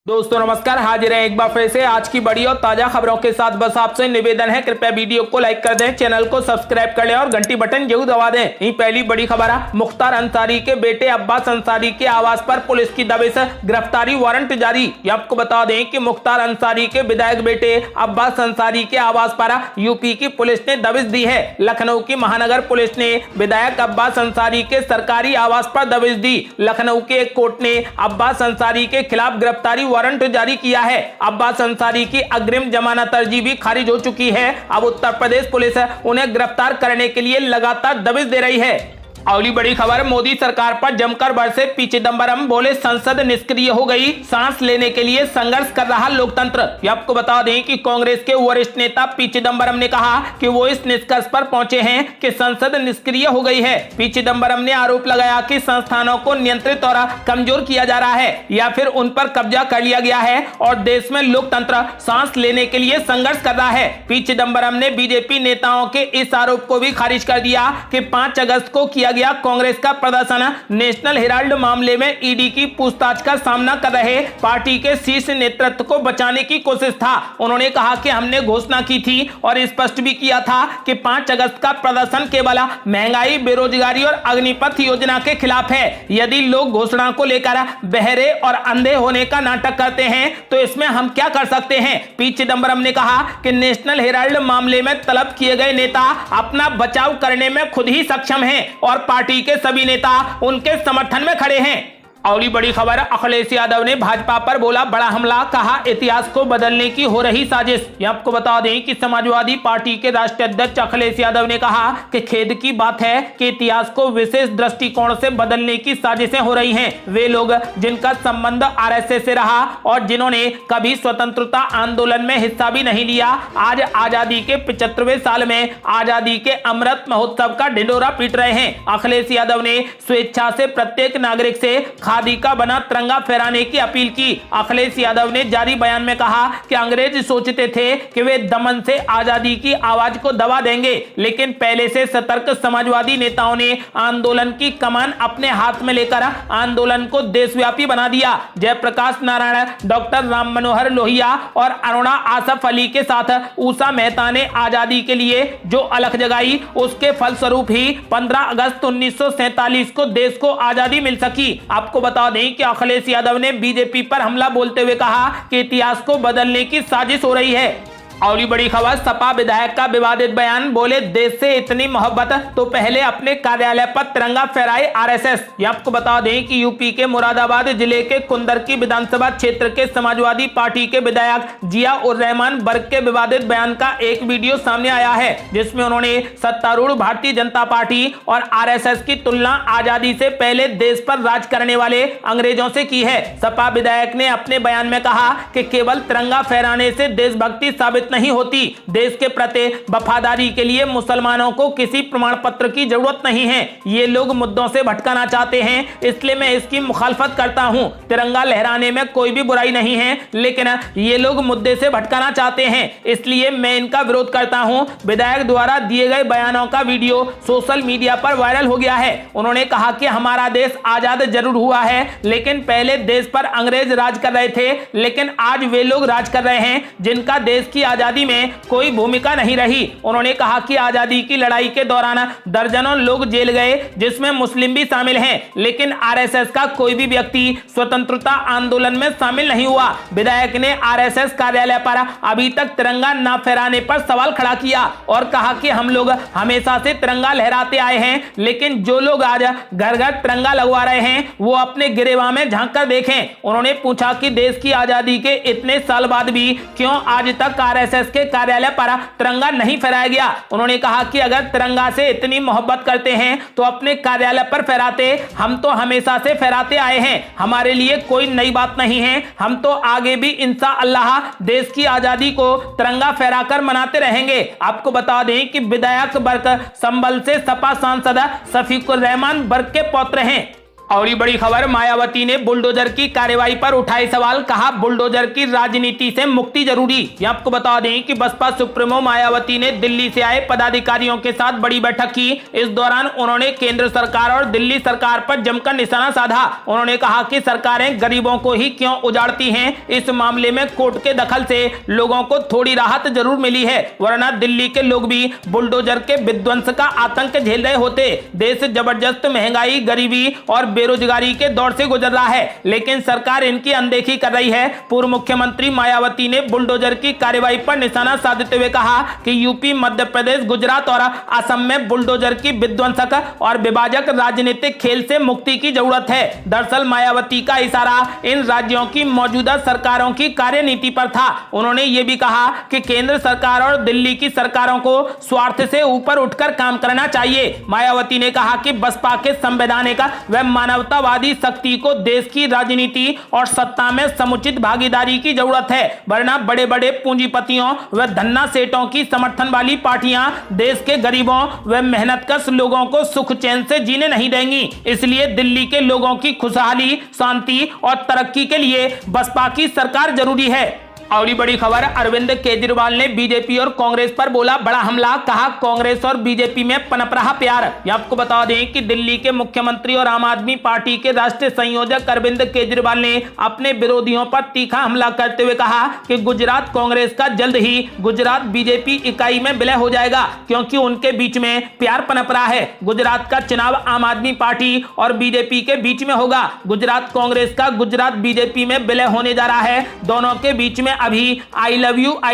दोस्तों नमस्कार, हाजिर है एक बार फिर से आज की बड़ी और ताजा खबरों के साथ। बस आपसे निवेदन है, कृपया वीडियो को लाइक कर दें, चैनल को सब्सक्राइब कर लें और घंटी बटन जरूर दबा दें। यही पहली बड़ी खबर है, मुख्तार अंसारी के बेटे अब्बास अंसारी के आवास पर पुलिस की दबिश, गिरफ्तारी वारंट जारी। आपको बता दें कि मुख्तार अंसारी के विधायक बेटे अब्बास अंसारी के आवास पर यूपी की पुलिस ने दबिश दी है। लखनऊ की महानगर पुलिस ने विधायक अब्बास अंसारी के सरकारी आवास पर दबिश दी। लखनऊ के एक कोर्ट ने अब्बास अंसारी के खिलाफ गिरफ्तारी वारंट जारी किया है। अब्बास अंसारी की अग्रिम जमानत अर्जी भी खारिज हो चुकी है। अब उत्तर प्रदेश पुलिस उन्हें गिरफ्तार करने के लिए लगातार दबिश दे रही है। अगली बड़ी खबर, मोदी सरकार पर जमकर बरसे पी चिदंबरम, बोले संसद निष्क्रिय हो गई, सांस लेने के लिए संघर्ष कर रहा लोकतंत्र। आपको बता दें कि कांग्रेस के वरिष्ठ नेता पी चिदंबरम ने कहा कि वो इस निष्कर्ष पर पहुंचे हैं कि संसद निष्क्रिय हो गई है। पी चिदंबरम ने आरोप लगाया कि संस्थानों को नियंत्रित और कमजोर किया जा रहा है या फिर उन पर कब्जा कर लिया गया है और देश में लोकतंत्र सांस लेने के लिए संघर्ष कर रहा है। पी चिदंबरम ने बीजेपी नेताओं के इस आरोप को भी खारिज कर दिया कि 5 अगस्त को किया गया कांग्रेस का प्रदर्शन नेशनल हेराल्ड मामले में ईडी की पूछताछ का सामना कर रहे पार्टी के शीर्ष नेतृत्व को बचाने की कोशिश था। उन्होंने कहा कि हमने घोषणा की थी और स्पष्ट भी किया था कि 5 अगस्त का प्रदर्शन केवल महंगाई, बेरोजगारी और अग्निपथ योजना के खिलाफ है। यदि लोग घोषणा को लेकर बहरे और अंधे होने का नाटक करते हैं तो इसमें हम क्या कर सकते हैं। पी चिदंबरम ने कहा कि नेशनल हेराल्ड मामले में तलब किए गए नेता अपना बचाव करने में खुद ही सक्षम हैं और पार्टी के सभी नेता उनके समर्थन में खड़े हैं। अगली बड़ी खबर, अखिलेश यादव ने भाजपा पर बोला बड़ा हमला, कहा इतिहास को बदलने की हो रही साजिश। आपको बता दें कि समाजवादी पार्टी के राष्ट्रीय अध्यक्ष अखिलेश यादव ने कहा कि खेद की बात है कि इतिहास को विशेष दृष्टिकोण से बदलने की साजिशें हो रही हैं। वे लोग जिनका संबंध आरएसएस से रहा और जिन्होंने कभी स्वतंत्रता आंदोलन में हिस्सा भी नहीं लिया, आज आजादी के 75वें साल में आजादी के अमृत महोत्सव का ढिंढोरा पीट रहे हैं। अखिलेश यादव ने स्वेच्छा से प्रत्येक नागरिक से खादी का बना तिरंगा फहराने की अपील की। अखिलेश यादव ने जारी बयान में कहा कि अंग्रेज सोचते थे कि वे दमन से आजादी की आवाज को दबा देंगे, लेकिन पहले से सतर्क समाजवादी नेताओं ने आंदोलन की कमान अपने हाथ में लेकर आंदोलन को देशव्यापी बना दिया। जयप्रकाश नारायण, डॉक्टर राम मनोहर लोहिया और अरुणा आसफ अली के साथ उषा मेहता ने आजादी के लिए जो अलख जगाई, उसके फलस्वरूप ही 15 अगस्त 1947 को देश को आजादी मिल सकी। आपको बता दें कि अखिलेश यादव ने बीजेपी पर हमला बोलते हुए कहा कि इतिहास को बदलने की साजिश हो रही है। अगली बड़ी खबर, सपा विधायक का विवादित बयान, बोले देश से इतनी मोहब्बत तो पहले अपने कार्यालय पर तिरंगा फहराए आरएसएस। आपको बता दें कि यूपी के मुरादाबाद जिले के कुंदर की विधानसभा क्षेत्र के समाजवादी पार्टी के विधायक जिया उर रहमान बर्क के विवादित बयान का एक वीडियो सामने आया है, जिसमें उन्होंने सत्तारूढ़ भारतीय जनता पार्टी और आरएसएस की तुलना आजादी से पहले देश पर राज करने वाले अंग्रेजों से की है। सपा विधायक ने अपने बयान में कहा कि केवल तिरंगा फहराने से देशभक्ति साबित नहीं होती, देश के प्रति वफादारी के लिए मुसलमानों को किसी प्रमाण पत्र की जरूरत नहीं है। ये लोग मुद्दों से भटकाना चाहते हैं, इसलिए मैं इसकी मुखालफत करता हूं। तिरंगा लहराने में कोई भी बुराई नहीं है, लेकिन ये लोग मुद्दे से भटकाना चाहते हैं, इसलिए मैं इनका विरोध करता हूं। विधायक द्वारा दिए गए बयानों का वीडियो सोशल मीडिया पर वायरल हो गया है। उन्होंने कहा कि हमारा देश आजाद जरूर हुआ है, लेकिन पहले देश पर अंग्रेज राज कर रहे थे, लेकिन आज वे लोग राज कर रहे हैं जिनका देश की आजादी में कोई भूमिका नहीं रही। उन्होंने कहा कि आजादी की लड़ाई के दौरान दर्जनों लोग जेल गए, जिसमें मुस्लिम भी शामिल हैं, लेकिन आरएसएस का कोई भी व्यक्ति स्वतंत्रता आंदोलन में शामिल नहीं हुआ। विधायक ने आरएसएस कार्यालय पर अभी तक तिरंगा न फहराने पर सवाल खड़ा किया और कहा कि हम लोग हमेशा से तिरंगा लहराते आए हैं, लेकिन जो लोग आज घर घर तिरंगा लगवा रहे हैं वो अपने गिरेबान में झांक कर देखें। उन्होंने पूछा कि देश की आजादी के इतने साल बाद भी क्यों आज तक आरएसएस के कार्यालय पर तिरंगा नहीं फहराया गया। उन्होंने कहा कि अगर तिरंगा से इतनी मोहब्बत करते हैं तो अपने कार्यालय पर फहराते, हम तो हमेशा से फहराते आए हैं, हमारे लिए कोई नई बात नहीं है, हम तो आगे भी इंशाअल्लाह देश की आजादी को तिरंगा फहराकर मनाते रहेंगे। आपको बता दें कि विधायक बर्क संभल से सपा सांसद शफीकुर रहमान बर्क के पौत्र हैं। और ये बड़ी खबर, मायावती ने बुलडोजर की कार्रवाई पर उठाए सवाल, कहा बुलडोजर की राजनीति से मुक्ति जरूरी। ये आपको बता दें कि बसपा सुप्रीमो मायावती ने दिल्ली से आए पदाधिकारियों के साथ बड़ी बैठक की। इस दौरान उन्होंने केंद्र सरकार और दिल्ली सरकार पर जमकर निशाना साधा। उन्होंने कहा कि सरकारें गरीबों को ही क्यों उजाड़ती हैं, इस मामले में कोर्ट के दखल से लोगों को थोड़ी राहत जरूर मिली है, वरना दिल्ली के लोग भी बुलडोजर के विध्वंस का आतंक झेल रहे होते। देश जबरदस्त महंगाई, गरीबी और बेरोजगारी के दौर से गुजर रहा है, लेकिन सरकार इनकी अनदेखी कर रही है। पूर्व मुख्यमंत्री मायावती ने बुलडोजर की कार्रवाई पर निशाना साधते हुए कहा कि यूपी, मध्य प्रदेश, गुजरात और असम में बुलडोजर की विध्वंसक और विभाजक राजनीतिक खेल से मुक्ति की जरूरत है। दरअसल मायावती का इशारा इन राज्यों की मौजूदा सरकारों की कार्यनीति पर था। उन्होंने ये भी कहा कि केंद्र सरकार और दिल्ली की सरकारों को स्वार्थ से ऊपर उठकर काम करना चाहिए। मायावती ने कहा कि बसपा के संवैधानिक व मानवतावादी शक्ति को देश की राजनीति और सत्ता में समुचित भागीदारी की जरूरत है, वरना बड़े बड़े पूंजीपतियों व धन्ना सेठों की समर्थन वाली पार्टियां देश के गरीबों व मेहनतकश लोगों को सुख चैन से जीने नहीं देंगी। इसलिए दिल्ली के लोगों की खुशहाली, शांति और तरक्की के लिए बसपा की सरकार जरूरी है। और बड़ी खबर, अरविंद केजरीवाल ने बीजेपी और कांग्रेस पर बोला बड़ा हमला, कहा कांग्रेस और बीजेपी में पनप रहा प्यार। ये आपको बता दें कि दिल्ली के मुख्यमंत्री और आम आदमी पार्टी के राष्ट्रीय संयोजक अरविंद केजरीवाल ने अपने विरोधियों पर तीखा हमला करते हुए कहा कि गुजरात कांग्रेस का जल्द ही गुजरात बीजेपी इकाई में विलय हो जाएगा, क्योंकि उनके बीच में प्यार पनप रहा है। गुजरात का चुनाव आम आदमी पार्टी और बीजेपी के बीच में होगा। गुजरात कांग्रेस का गुजरात बीजेपी में विलय होने जा रहा है। दोनों के बीच में अभी आई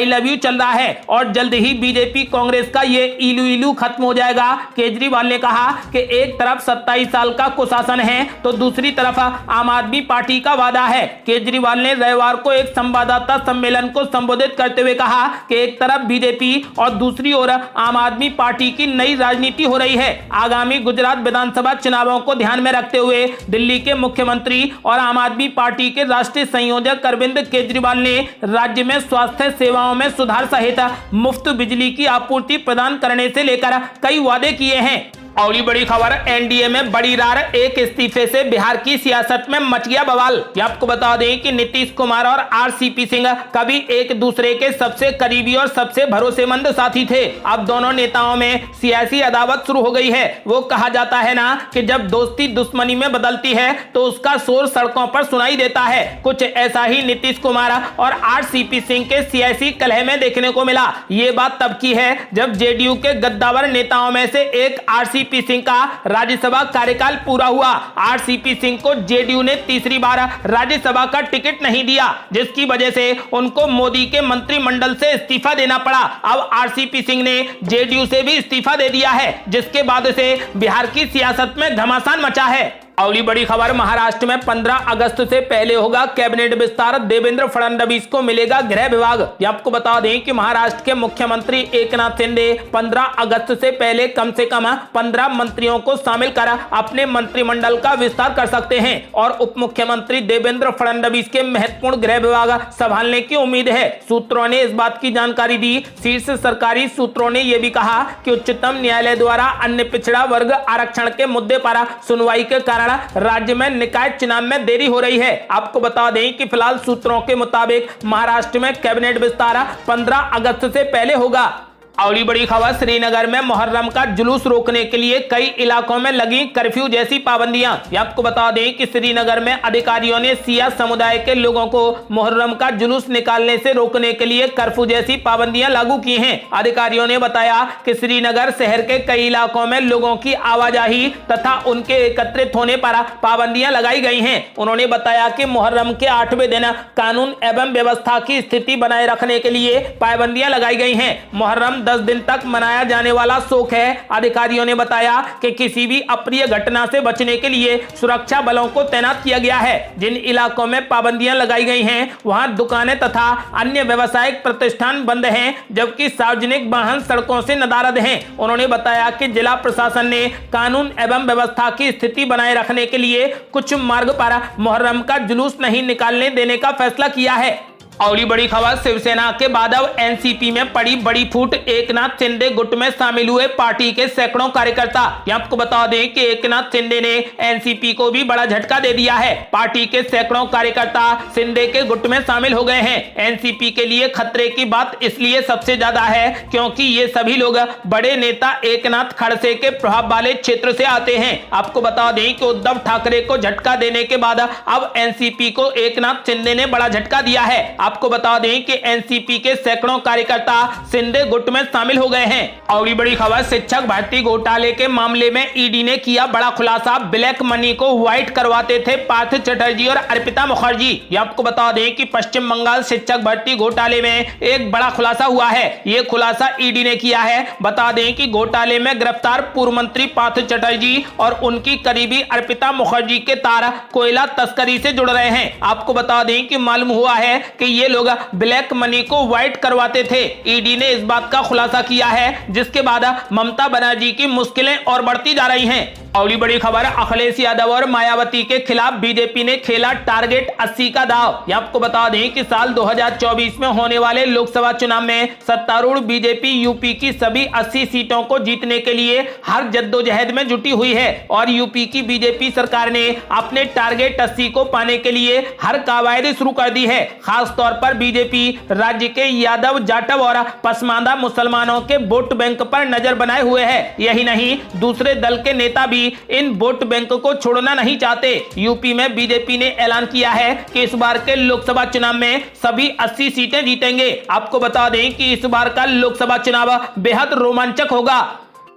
लव यू चल रहा है और जल्द ही बीजेपी कांग्रेस का ये इलू खत्म हो जाएगा। केजरीवाल ने कहा कि एक तरफ 27 साल का कुशासन है तो दूसरी तरफ आम आदमी पार्टी का वादा है। केजरीवाल ने रविवार को एक संवाददाता सम्मेलन को संबोधित करते हुए कहा कि एक तरफ बीजेपी और दूसरी ओर आम आदमी पार्टी की नई राजनीति हो रही है। आगामी गुजरात विधानसभा चुनावों को ध्यान में रखते हुए दिल्ली के मुख्यमंत्री और आम आदमी पार्टी के राष्ट्रीय संयोजक अरविंद केजरीवाल ने राज्य में स्वास्थ्य सेवाओं में सुधार सहित मुफ्त बिजली की आपूर्ति प्रदान करने से लेकर कई वादे किए हैं। और बड़ी खबर, एनडीए में बड़ी रार, एक इस्तीफे से बिहार की सियासत में मच गया बवाल। ये आपको बता दें कि नीतीश कुमार और आरसीपी सिंह कभी एक दूसरे के सबसे करीबी और सबसे भरोसेमंद साथी थे। अब दोनों नेताओं में सियासी अदावत शुरू हो गई है। वो कहा जाता है ना कि जब दोस्ती दुश्मनी में बदलती है तो उसका शोर सड़कों पर सुनाई देता है। कुछ ऐसा ही नीतीश कुमार और आरसीपी सिंह के सियासी कलह में देखने को मिला। ये बात तब की है जब जेडीयू के गद्दावर नेताओं में से एक आरसीपी सिंह का राज्यसभा कार्यकाल पूरा हुआ। आरसीपी सिंह को जेडीयू ने तीसरी बार राज्यसभा का टिकट नहीं दिया, जिसकी वजह से उनको मोदी के मंत्रिमंडल से इस्तीफा देना पड़ा। अब आरसीपी सिंह ने जेडीयू से भी इस्तीफा दे दिया है, जिसके बाद से बिहार की सियासत में घमासान मचा है। अगली बड़ी खबर, महाराष्ट्र में 15 अगस्त से पहले होगा कैबिनेट विस्तार, देवेंद्र फडणवीस को मिलेगा गृह विभाग। ये आपको बता दें कि महाराष्ट्र के मुख्यमंत्री एकनाथ शिंदे 15 अगस्त से पहले कम से कम 15 मंत्रियों को शामिल कर अपने मंत्रिमंडल का विस्तार कर सकते हैं और उप मुख्यमंत्री देवेंद्र फडणवीस के महत्वपूर्ण गृह विभाग संभालने की उम्मीद है। सूत्रों ने इस बात की जानकारी दी। शीर्ष सरकारी सूत्रों ने यह भी कहा कि उच्चतम न्यायालय द्वारा अन्य पिछड़ा वर्ग आरक्षण के मुद्दे पर सुनवाई के कारण राज्य में निकाय चुनाव में देरी हो रही है। आपको बता दें कि फिलहाल सूत्रों के मुताबिक महाराष्ट्र में कैबिनेट विस्तार 15 अगस्त से पहले होगा। अगली बड़ी खबर, श्रीनगर में मुहर्रम का जुलूस रोकने के लिए कई इलाकों में लगी कर्फ्यू जैसी पाबंदियां। आपको बता दें कि श्रीनगर में अधिकारियों ने सिया समुदाय के लोगों को मुहर्रम का जुलूस निकालने से रोकने के लिए कर्फ्यू जैसी पाबंदियां लागू की हैं। अधिकारियों ने बताया कि श्रीनगर शहर के कई इलाकों में लोगों की आवाजाही तथा उनके एकत्रित होने पर पाबंदियां लगाई गई हैं। उन्होंने बताया कि मुहर्रम के 8वें दिन कानून एवं व्यवस्था की स्थिति बनाए रखने के लिए पाबंदियां लगाई गई हैं। मुहर्रम 10 दिन तक मनाया जाने वाला शौक है। अधिकारियों ने बताया कि किसी भी अप्रिय घटना से बचने के लिए सुरक्षा बलों को तैनात किया गया है। जिन इलाकों में पाबंदियां लगाई गई हैं वहां दुकानें तथा अन्य व्यावसायिक प्रतिष्ठान बंद हैं, जबकि सार्वजनिक वाहन सड़कों से नदारद हैं। उन्होंने बताया कि जिला प्रशासन ने कानून एवं व्यवस्था की स्थिति बनाए रखने के लिए कुछ मार्ग पर मुहर्रम का जुलूस नहीं निकालने देने का फैसला किया है। अगली बड़ी खबर, शिवसेना के बाद अब एनसीपी में पड़ी बड़ी फूट। एकनाथ शिंदे गुट में शामिल हुए पार्टी के सैकड़ों कार्यकर्ता। आपको बता दें कि एकनाथ शिंदे ने एनसीपी को भी बड़ा झटका दे दिया है। पार्टी के सैकड़ों कार्यकर्ता शिंदे के गुट में शामिल हो गए हैं। एनसीपी के लिए खतरे की बात इसलिए सबसे ज्यादा है क्योंकि ये सभी लोग बड़े नेता एकनाथ खड़से के प्रभाव वाले क्षेत्र से आते हैं। आपको बता दें कि उद्धव ठाकरे को झटका देने के बाद अब एनसीपी को एकनाथ शिंदे ने बड़ा झटका दिया है। आपको बता दें कि एनसीपी के सैकड़ों कार्यकर्ता शिंदे गुट में शामिल हो गए हैं। अगली बड़ी खबर, शिक्षक भर्ती घोटाले के मामले में ईडी ने किया बड़ा खुलासा। ब्लैक मनी को व्हाइट करवाते थे पार्थ चटर्जी और अर्पिता मुखर्जी। आपको बता दें कि पश्चिम बंगाल शिक्षक भर्ती घोटाले में एक बड़ा खुलासा हुआ है। यह खुलासा ईडी ने किया है। बता दें कि घोटाले में गिरफ्तार पूर्व मंत्री पार्थ चटर्जी और उनकी करीबी अर्पिता मुखर्जी के तार कोयला तस्करी से जुड़ रहे हैं। आपको बता दें कि मालूम हुआ है कि ये लोग ब्लैक मनी को व्हाइट करवाते थे। ईडी ने इस बात का खुलासा किया है जिसके बाद ममता बनर्जी की मुश्किलें और बढ़ती जा रही हैं। अगली बड़ी खबर, अखिलेश यादव और मायावती के खिलाफ बीजेपी ने खेला टारगेट 80 का दाव। आपको बता दें कि साल 2024 में होने वाले लोकसभा चुनाव में सत्तारूढ़ बीजेपी यूपी की सभी 80 सीटों को जीतने के लिए हर जद्दोजहद में जुटी हुई है और यूपी की बीजेपी सरकार ने अपने टारगेट 80 को पाने के लिए हर कवायद शुरू कर दी है। खास तौर पर बीजेपी राज्य के यादव, जाटव और पसमांदा मुसलमानों के वोट बैंक पर नजर बनाए हुए है। यही नहीं, दूसरे दल के नेता भी इन वोट बैंक को छोड़ना नहीं चाहते। यूपी में बीजेपी ने ऐलान किया है कि इस बार के लोकसभा चुनाव में सभी 80 सीटें जीतेंगे। आपको बता दें कि इस बार का लोकसभा चुनाव बेहद रोमांचक होगा।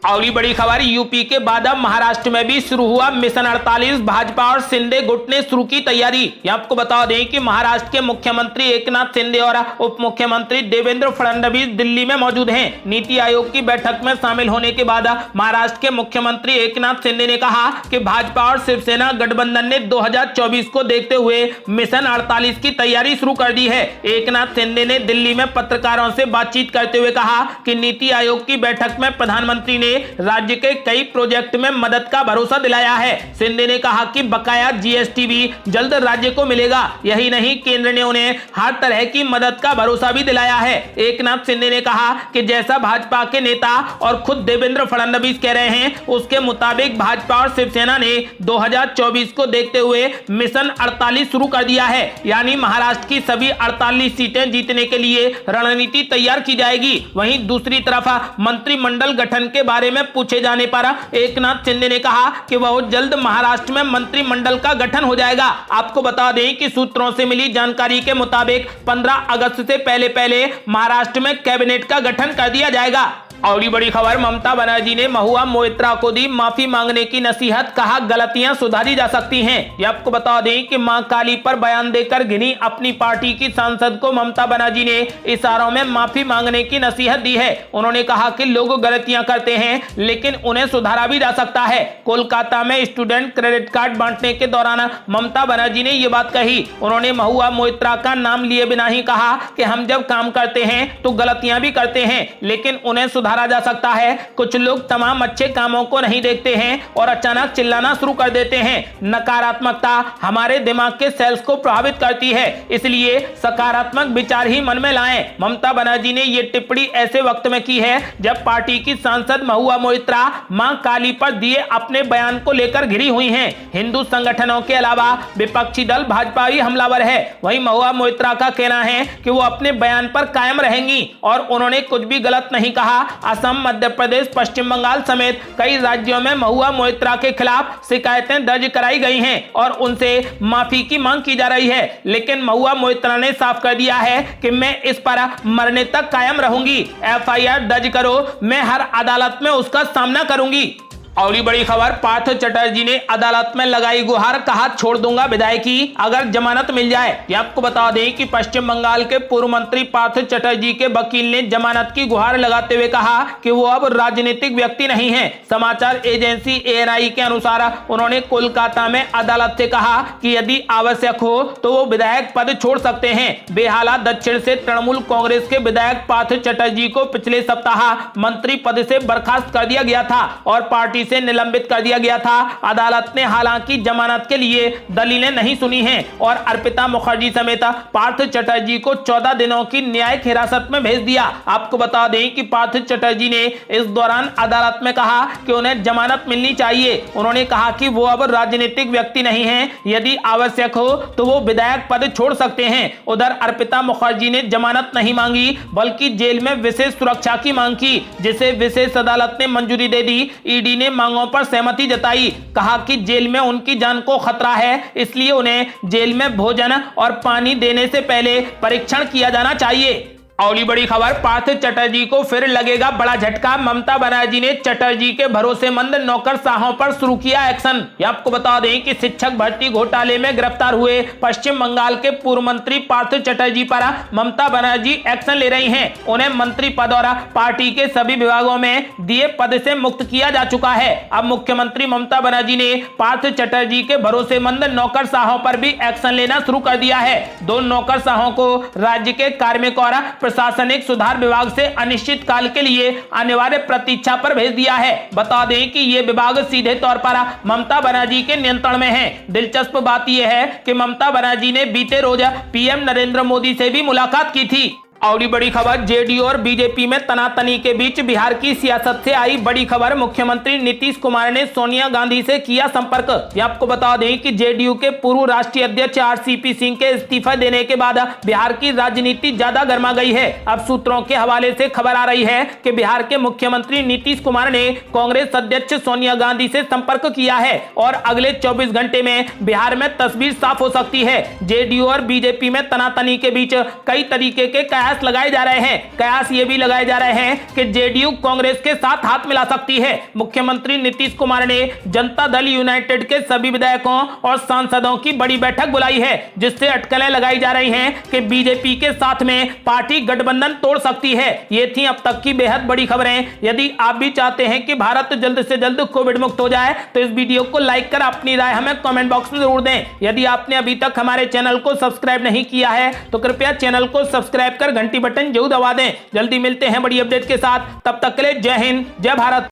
अगली बड़ी खबर, यूपी के बाद अब महाराष्ट्र में भी शुरू हुआ मिशन 48। भाजपा और शिंदे गुट ने शुरू की तैयारी। आपको बता दें कि महाराष्ट्र के मुख्यमंत्री एकनाथ शिंदे और उप मुख्यमंत्री देवेंद्र फडणवीस दिल्ली में मौजूद हैं। नीति आयोग की बैठक में शामिल होने के बाद महाराष्ट्र के मुख्यमंत्री एकनाथ शिंदे ने कहा कि भाजपा और शिवसेना गठबंधन ने 2024 को देखते हुए मिशन 48 की तैयारी शुरू कर दी है। एकनाथ शिंदे ने दिल्ली में पत्रकारों से बातचीत करते हुए कहा कि नीति आयोग की बैठक में प्रधानमंत्री ने राज्य के कई प्रोजेक्ट में मदद का भरोसा दिलाया है। शिंदे ने कहा कि बकाया जीएसटी भी जल्द राज्य को मिलेगा। यही नहीं, केंद्र ने उन्हें हर तरह की मदद का भरोसा भी दिलाया है। एकनाथ शिंदे ने कहा कि जैसा भाजपा के नेता और खुद देवेंद्र फडणवीस कह रहे हैं उसके मुताबिक भाजपा और शिवसेना ने 2024 को देखते हुए मिशन 48 शुरू कर दिया है। यानी महाराष्ट्र की सभी 48 सीटें जीतने के लिए रणनीति तैयार की जाएगी। वहीं दूसरी तरफ मंत्रिमंडल गठन के बारे में पूछे जाने पर एकनाथ शिंदे ने कहा कि बहुत जल्द महाराष्ट्र में मंत्रिमंडल का गठन हो जाएगा। आपको बता दें कि सूत्रों से मिली जानकारी के मुताबिक 15 अगस्त से पहले महाराष्ट्र में कैबिनेट का गठन कर दिया जाएगा। अगली बड़ी खबर, ममता बनर्जी ने महुआ मोइत्रा को दी माफी मांगने की नसीहत। कहा गलतियां सुधारी जा सकती हैं। ये आपको बता दें कि मां काली पर बयान देकर घिनी अपनी पार्टी की सांसद को ममता बनर्जी ने इशारों में माफी मांगने की नसीहत दी है। उन्होंने कहा कि लोग गलतियां करते हैं लेकिन उन्हें सुधारा भी जा सकता है। कोलकाता में स्टूडेंट क्रेडिट कार्ड बांटने के दौरान ममता बनर्जी ने ये बात कही। उन्होंने महुआ मोइत्रा का नाम लिए बिना ही कहा कि हम जब काम करते हैं तो गलतियां भी करते हैं लेकिन उन्हें सुधारा जा सकता है। कुछ लोग तमाम अच्छे कामों को नहीं देखते हैं और अचानक चिल्लाना शुरू कर देते हैं। नकारात्मकता हमारे दिमाग के सेल्स को प्रभावित करती है, इसलिए सकारात्मक विचार ही मन में लाएं। ममता बनर्जी ने यह टिप्पणी ऐसे वक्त में की है जब पार्टी की सांसद महुआ मोइत्रा मां काली पर दिए अपने बयान को लेकर घिरी हुई हैं। हिंदू संगठनों के अलावा विपक्षी दल भाजपा भी हमलावर है। वहीं महुआ मोइत्रा का कहना है कि वो अपने बयान पर कायम रहेंगी और उन्होंने कुछ भी गलत नहीं कहा। असम, मध्य प्रदेश, पश्चिम बंगाल समेत कई राज्यों में महुआ मोइत्रा के खिलाफ शिकायतें दर्ज कराई गई हैं और उनसे माफी की मांग की जा रही है। लेकिन महुआ मोइत्रा ने साफ कर दिया है कि मैं इस पर मरने तक कायम रहूंगी। एफआईआर दर्ज करो, मैं हर अदालत में उसका सामना करूंगी। अगली बड़ी खबर, पार्थ चटर्जी ने अदालत में लगाई गुहार। कहा छोड़ दूंगा विधायकी अगर जमानत मिल जाए। ये आपको बता दें कि पश्चिम बंगाल के पूर्व मंत्री पार्थ चटर्जी के वकील ने जमानत की गुहार लगाते हुए कहा कि वो अब राजनीतिक व्यक्ति नहीं है। समाचार एजेंसी ANI के अनुसार उन्होंने कोलकाता में अदालत से कहा कि यदि आवश्यक हो तो वो विधायक पद छोड़ सकते हैं। बेहाला दक्षिण से तृणमूल कांग्रेस के विधायक पार्थ चटर्जी को पिछले सप्ताह मंत्री पद से बर्खास्त कर दिया गया था और पार्टी से निलंबित कर दिया गया था। अदालत ने हालांकि जमानत के लिए दलीलें नहीं सुनी हैं और अर्पिता मुखर्जी समेत पार्थ चटर्जी को 14 दिनों की न्यायिक हिरासत में भेज दिया। आपको बता दें कि पार्थ चटर्जी ने इस दौरान अदालत में कहा कि उन्हें जमानत मिलनी चाहिए। उन्होंने कहा कि वो अब राजनीतिक व्यक्ति नहीं हैं, यदि आवश्यक हो तो वो विधायक पद छोड़ सकते हैं। उधर अर्पिता मुखर्जी ने जमानत नहीं मांगी बल्कि जेल में विशेष सुरक्षा की मांग की, जिसे विशेष अदालत ने मंजूरी दे दी। ईडी ने मांगों पर सहमति जताई, कहा कि जेल में उनकी जान को खतरा है, इसलिए उन्हें जेल में भोजन और पानी देने से पहले परीक्षण किया जाना चाहिए। अगली बड़ी खबर, पार्थ चटर्जी को फिर लगेगा बड़ा झटका। ममता बनर्जी ने चटर्जी के भरोसेमंद नौकरशाहों पर शुरू किया एक्शन। आपको बता दें कि शिक्षक भर्ती घोटाले में गिरफ्तार हुए पश्चिम बंगाल के पूर्व मंत्री पार्थ चटर्जी पर ममता बनर्जी एक्शन ले रही हैं। उन्हें मंत्री पद और पार्टी के सभी विभागों में दिए पद से मुक्त किया जा चुका है। अब मुख्यमंत्री ममता बनर्जी ने पार्थ चटर्जी के भरोसेमंद नौकरशाहों पर भी एक्शन लेना शुरू कर दिया है। दो नौकरशाहों को राज्य के कार्मिक और प्रशासनिक सुधार विभाग से अनिश्चित काल के लिए अनिवार्य प्रतीक्षा पर भेज दिया है। बता दें कि ये विभाग सीधे तौर पर ममता बनर्जी के नियंत्रण में है। दिलचस्प बात यह है कि ममता बनर्जी ने बीते रोज पीएम नरेंद्र मोदी से भी मुलाकात की थी। और बड़ी खबर, जेडीयू और बीजेपी में तनातनी के बीच बिहार की सियासत से आई बड़ी खबर। मुख्यमंत्री नीतीश कुमार ने सोनिया गांधी से किया संपर्क। ये आपको बता दें कि जेडीयू के पूर्व राष्ट्रीय अध्यक्ष आरसीपी सिंह के इस्तीफा देने के बाद बिहार की राजनीति ज्यादा गर्मा गई है। अब सूत्रों के हवाले से खबर आ रही है कि बिहार के मुख्यमंत्री नीतीश कुमार ने कांग्रेस अध्यक्ष सोनिया गांधी से संपर्क किया है और अगले 24 घंटे में बिहार में तस्वीर साफ हो सकती है। जेडीयू और बीजेपी में तनातनी के बीच कई तरीके के कयास लगाए जा रहे हैं। कयास ये भी लगाए जा रहे हैं कि जेडीयू कांग्रेस के साथ हाथ मिला सकती है। मुख्यमंत्री नीतीश कुमार ने जनता दल यूनाइटेड के सभी विधायकों और सांसदों की बड़ी बैठक बुलाई है, जिससे अटकलें लगाई जा रही हैं कि बीजेपी के साथ में पार्टी गठबंधन तोड़ सकती है। ये थी अब तक की बेहद बड़ी खबरें। यदि आप भी चाहते हैं कि भारत जल्द से जल्द कोविड मुक्त हो जाए तो इस वीडियो को लाइक कर अपनी राय हमें कमेंट बॉक्स में जरूर दें। यदि आपने अभी तक हमारे चैनल को सब्सक्राइब नहीं किया है तो कृपया चैनल को सब्सक्राइब कर घंटी बटन जरूर दबा दें। जल्दी मिलते हैं बड़ी अपडेट के साथ, तब तक के लिए जय हिंद, जय भारत।